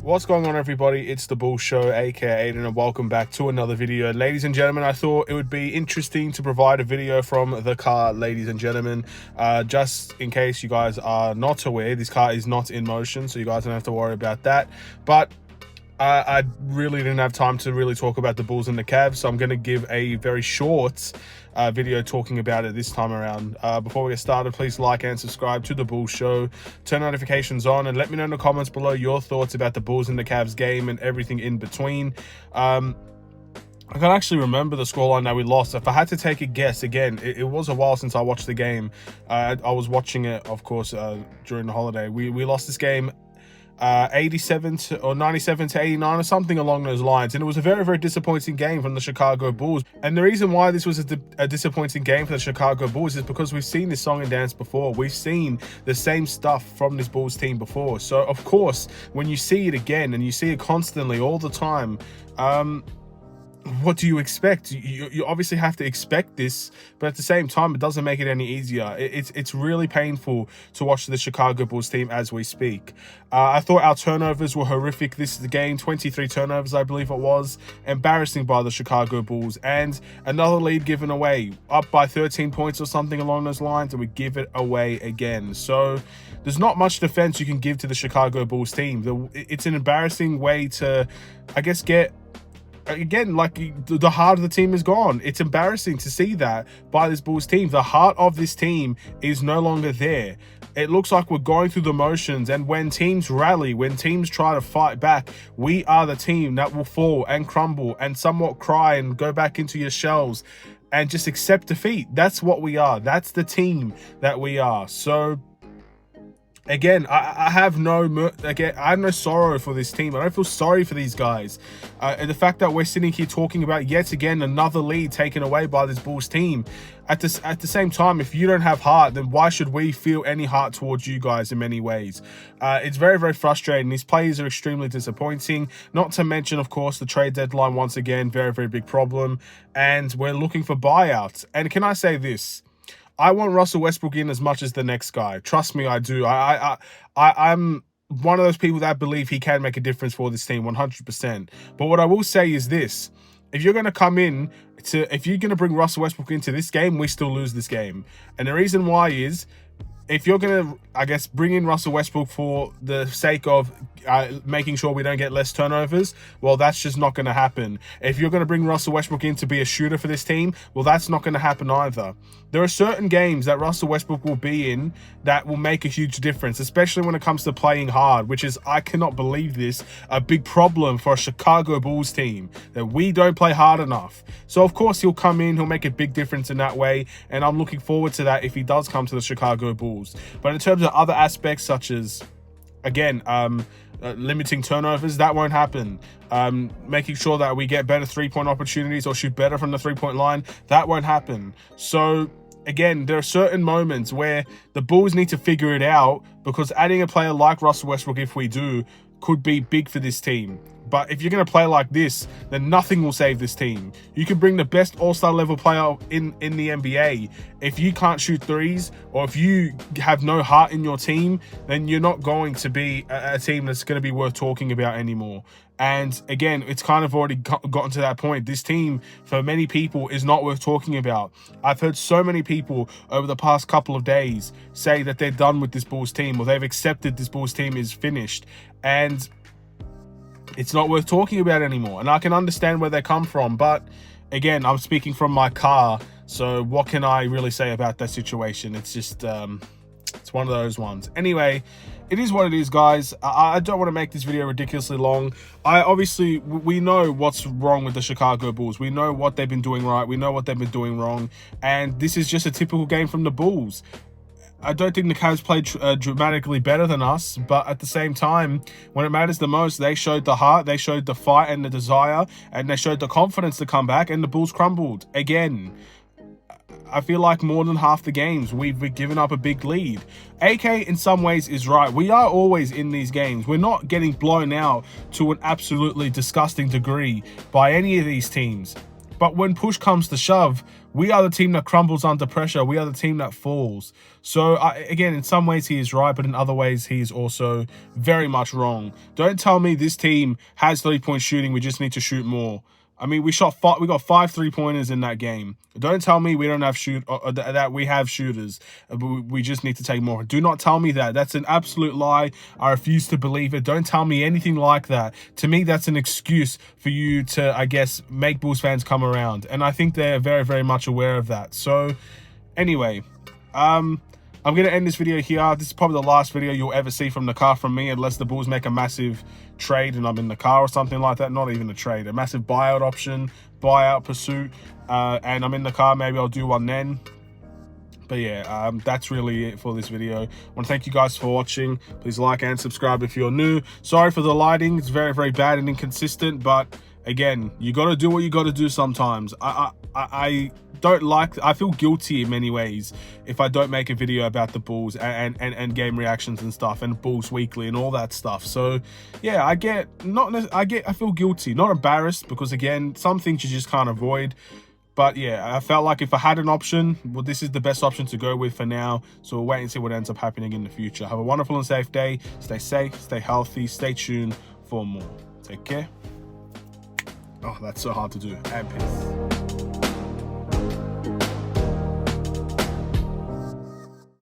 What's going on, everybody? It's the Bull Show, aka Aiden, and welcome back to another video. Ladies and gentlemen, I thought it would be interesting to provide a video from the car, ladies and gentlemen. Just in case you guys are not aware, this car is not in motion, so you guys don't have to worry about that. But I really didn't have time to really talk about the Bulls and the Cavs, so I'm going to give a very short video talking about it this time around. Before we get started, please like and subscribe to the Bulls Show, turn notifications on, and let me know in the comments below your thoughts about the Bulls and the Cavs game and everything in between. I can't actually remember the scoreline that we lost. If I had to take a guess, again, it was a while since I watched the game. I was watching it, of course, during the holiday. We lost this game 97 or 97 to 89 or something along those lines, and it was a very, very disappointing game from the Chicago Bulls. And the reason why this was a disappointing game for the Chicago Bulls is because we've seen this song and dance before. We've seen the same stuff from this Bulls team before, so of course when you see it again and you see it constantly all the time, what do you expect? You obviously have to expect this, but at the same time, it doesn't make it any easier. It's really painful to watch the Chicago Bulls team as we speak. I thought our turnovers were horrific this game. 23 turnovers, I believe it was. Embarrassing by the Chicago Bulls. And another lead given away, up by 13 points or something along those lines, and we give it away again. So there's not much defense you can give to the Chicago Bulls team. It's an embarrassing way to, I guess, get... Again, like, the heart of the team is gone. It's embarrassing to see that by this Bulls team. The heart of this team is no longer there. It looks like we're going through the motions, and when teams rally, when teams try to fight back, we are the team that will fall and crumble and somewhat cry and go back into your shells and just accept defeat. That's what we are. That's the team that we are. So again, I have no sorrow for this team. I don't feel sorry for these guys. And the fact that we're sitting here talking about yet again another lead taken away by this Bulls team, at the same time, if you don't have heart, then why should we feel any heart towards you guys in many ways? It's very, very frustrating. These players are extremely disappointing. Not to mention, of course, the trade deadline once again, very, very big problem. And we're looking for buyouts. And can I say this? I want Russell Westbrook in as much as the next guy. Trust me, I do. I'm one of those people that believe he can make a difference for this team, 100%. But what I will say is this. If you're going to come in if you're going to bring Russell Westbrook into this game, we still lose this game. And the reason why is, if you're going to, I guess, bring in Russell Westbrook for the sake of making sure we don't get less turnovers, well, that's just not going to happen. If you're going to bring Russell Westbrook in to be a shooter for this team, well, that's not going to happen either. There are certain games that Russell Westbrook will be in that will make a huge difference, especially when it comes to playing hard, which is, I cannot believe this, a big problem for a Chicago Bulls team, that we don't play hard enough. So, of course, he'll come in, he'll make a big difference in that way, and I'm looking forward to that if he does come to the Chicago Bulls. But in terms of other aspects, such as, again, limiting turnovers, that won't happen. Making sure that we get better three-point opportunities or shoot better from the three-point line, that won't happen. So again, there are certain moments where the Bulls need to figure it out, because adding a player like Russell Westbrook, if we do, could be big for this team. But if you're going to play like this, then nothing will save this team. You can bring the best all-star level player in the NBA. If you can't shoot threes, or if you have no heart in your team, then you're not going to be a team that's going to be worth talking about anymore. And again, it's kind of already gotten to that point. This team, for many people, is not worth talking about. I've heard so many people over the past couple of days say that they're done with this Bulls team, or they've accepted this Bulls team is finished. And it's not worth talking about anymore. And I can understand where they come from. But again, I'm speaking from my car. So what can I really say about that situation? It's just, it's one of those ones. Anyway, it is what it is, guys. I don't want to make this video ridiculously long. We know what's wrong with the Chicago Bulls. We know what they've been doing right. We know what they've been doing wrong. And this is just a typical game from the Bulls. I don't think the Cavs played dramatically better than us, but at the same time, when it matters the most, they showed the heart, they showed the fight and the desire, and they showed the confidence to come back, and the Bulls crumbled again. I feel like more than half the games, we've given up a big lead. AK, in some ways, is right. We are always in these games. We're not getting blown out to an absolutely disgusting degree by any of these teams. But when push comes to shove, we are the team that crumbles under pressure. We are the team that falls. So, again, in some ways he is right, but in other ways he is also very much wrong. Don't tell me this team has 3-point shooting. We just need to shoot more. I mean, we got 5 3-pointers in that game. Don't tell me we don't have that we have shooters. We just need to take more. Do not tell me that. That's an absolute lie. I refuse to believe it. Don't tell me anything like that. To me, that's an excuse for you to, I guess, make Bulls fans come around. And I think they're very, very much aware of that. So, anyway, I'm going to end this video here. This is probably the last video you'll ever see from the car from me, unless the Bulls make a massive trade and I'm in the car or something like that. Not even a trade, a massive buyout option, buyout pursuit, and I'm in the car. Maybe I'll do one then. But yeah, that's really it for this video. I want to thank you guys for watching. Please like and subscribe if you're new. Sorry for the lighting. It's very, very bad and inconsistent, but again, you got to do what you got to do sometimes. I feel guilty in many ways if I don't make a video about the Bulls and game reactions and stuff and Bulls Weekly and all that stuff. So yeah, I feel guilty, not embarrassed, because again, some things you just can't avoid. But yeah, I felt like if I had an option, well, this is the best option to go with for now. So we'll wait and see what ends up happening in the future. Have a wonderful and safe day. Stay safe, stay healthy, stay tuned for more. Take care. Oh, that's so hard to do. And peace.